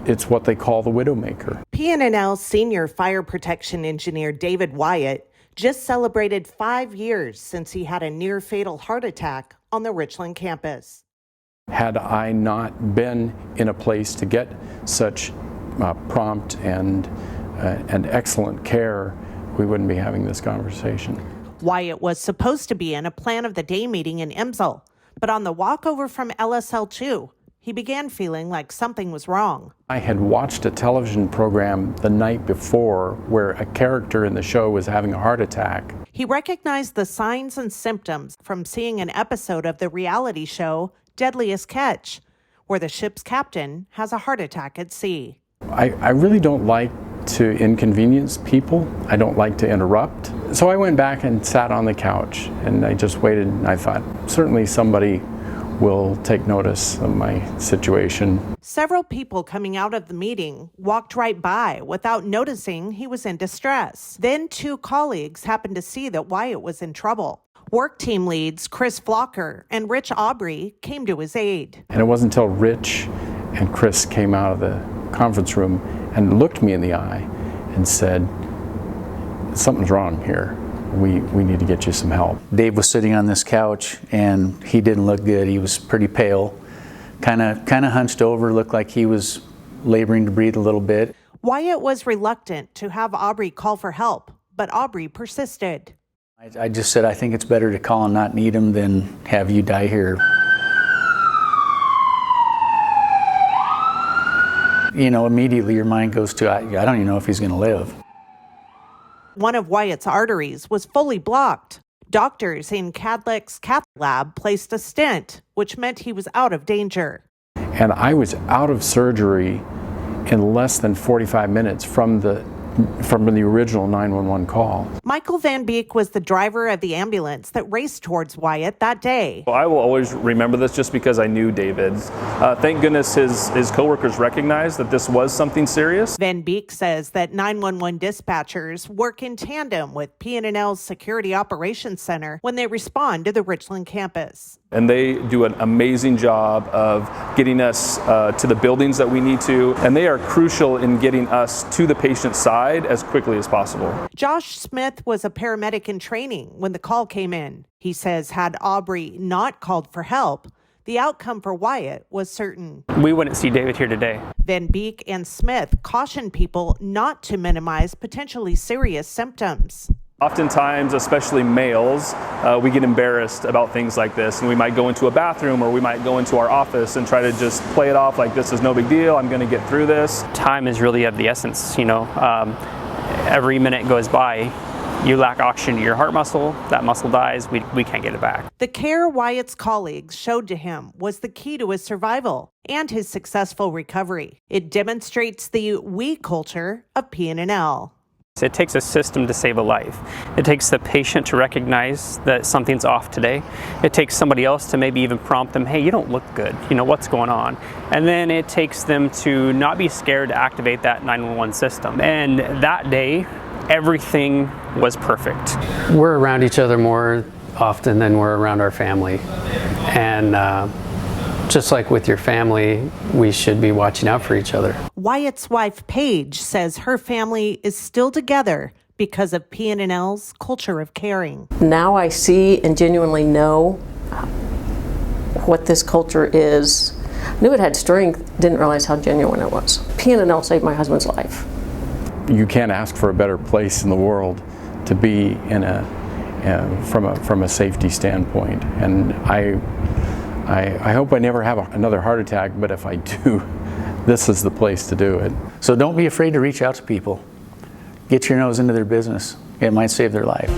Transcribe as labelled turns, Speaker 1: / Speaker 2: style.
Speaker 1: It's what they call the widowmaker.
Speaker 2: PNNL senior fire protection engineer David Wyatt just celebrated 5 years since he had a near-fatal heart attack on the Richland campus.
Speaker 1: Had I not been in a place to get such prompt and excellent care, we wouldn't be having this conversation.
Speaker 2: Wyatt was supposed to be in a plan of the day meeting in Emsall, but on the walkover from LSL2, he began feeling like something was wrong.
Speaker 1: I had watched a television program the night before where a character in the show was having a heart attack.
Speaker 2: He recognized the signs and symptoms from seeing an episode of the reality show Deadliest Catch, where the ship's captain has a heart attack at sea.
Speaker 1: I really don't like to inconvenience people. I don't like to interrupt. So I went back and sat on the couch and I just waited, and I thought, certainly somebody will take notice of my situation.
Speaker 2: Several people coming out of the meeting walked right by without noticing he was in distress. Then 2 colleagues happened to see that Wyatt was in trouble. Work team leads Chris Flocker and Rich Aubrey came to his aid.
Speaker 1: And it wasn't until Rich and Chris came out of the conference room and looked me in the eye and said, something's wrong here. We need to get you some help.
Speaker 3: Dave was sitting on this couch and he didn't look good. He was pretty pale, kind of hunched over, looked like he was laboring to breathe a little bit.
Speaker 2: Wyatt was reluctant to have Aubrey call for help, but Aubrey persisted.
Speaker 3: I just said, I think it's better to call and not need him than have you die here. You know, immediately your mind goes to, I don't even know if he's going to live.
Speaker 2: One of Wyatt's arteries was fully blocked. Doctors in Cadlec's cath lab placed a stent, which meant he was out of danger.
Speaker 1: And I was out of surgery in less than 45 minutes from the original 911 call.
Speaker 2: Michael Van Beek was the driver of the ambulance that raced towards Wyatt that day.
Speaker 4: Well, I will always remember this just because I knew David. Thank goodness his coworkers recognized that this was something serious.
Speaker 2: Van Beek says that 911 dispatchers work in tandem with PNNL's Security Operations Center when they respond to the Richland campus.
Speaker 4: And they do an amazing job of getting us to the buildings that we need to, and they are crucial in getting us to the patient's side as quickly as possible.
Speaker 2: Josh Smith was a paramedic in training when the call came in. He says had Aubrey not called for help, the outcome for Wyatt was certain.
Speaker 5: We wouldn't see David here today.
Speaker 2: Van Beek and Smith cautioned people not to minimize potentially serious symptoms.
Speaker 4: Oftentimes, especially males, we get embarrassed about things like this, and we might go into a bathroom or we might go into our office and try to just play it off like this is no big deal, I'm going to get through this.
Speaker 5: Time is really of the essence, you know. Every minute goes by, you lack oxygen to your heart muscle, that muscle dies, we can't get it back.
Speaker 2: The care Wyatt's colleagues showed to him was the key to his survival and his successful recovery. It demonstrates the we culture of PNNL.
Speaker 5: It takes a system to save a life. It takes the patient to recognize that something's off today. It takes somebody else to maybe even prompt them, hey, you don't look good, you know, what's going on? And then it takes them to not be scared to activate that 911 system. And that day, everything was perfect.
Speaker 6: We're around each other more often than we're around our family. And just like with your family, we should be watching out for each other.
Speaker 2: Wyatt's wife, Paige, says her family is still together because of PNNL's culture of caring.
Speaker 7: Now I see and genuinely know what this culture is. Knew it had strength, didn't realize how genuine it was. PNNL saved my husband's life.
Speaker 1: You can't ask for a better place in the world to be in from a safety standpoint. And I hope I never have another heart attack, but if I do, this is the place to do it.
Speaker 3: So don't be afraid to reach out to people. Get your nose into their business. It might save their life.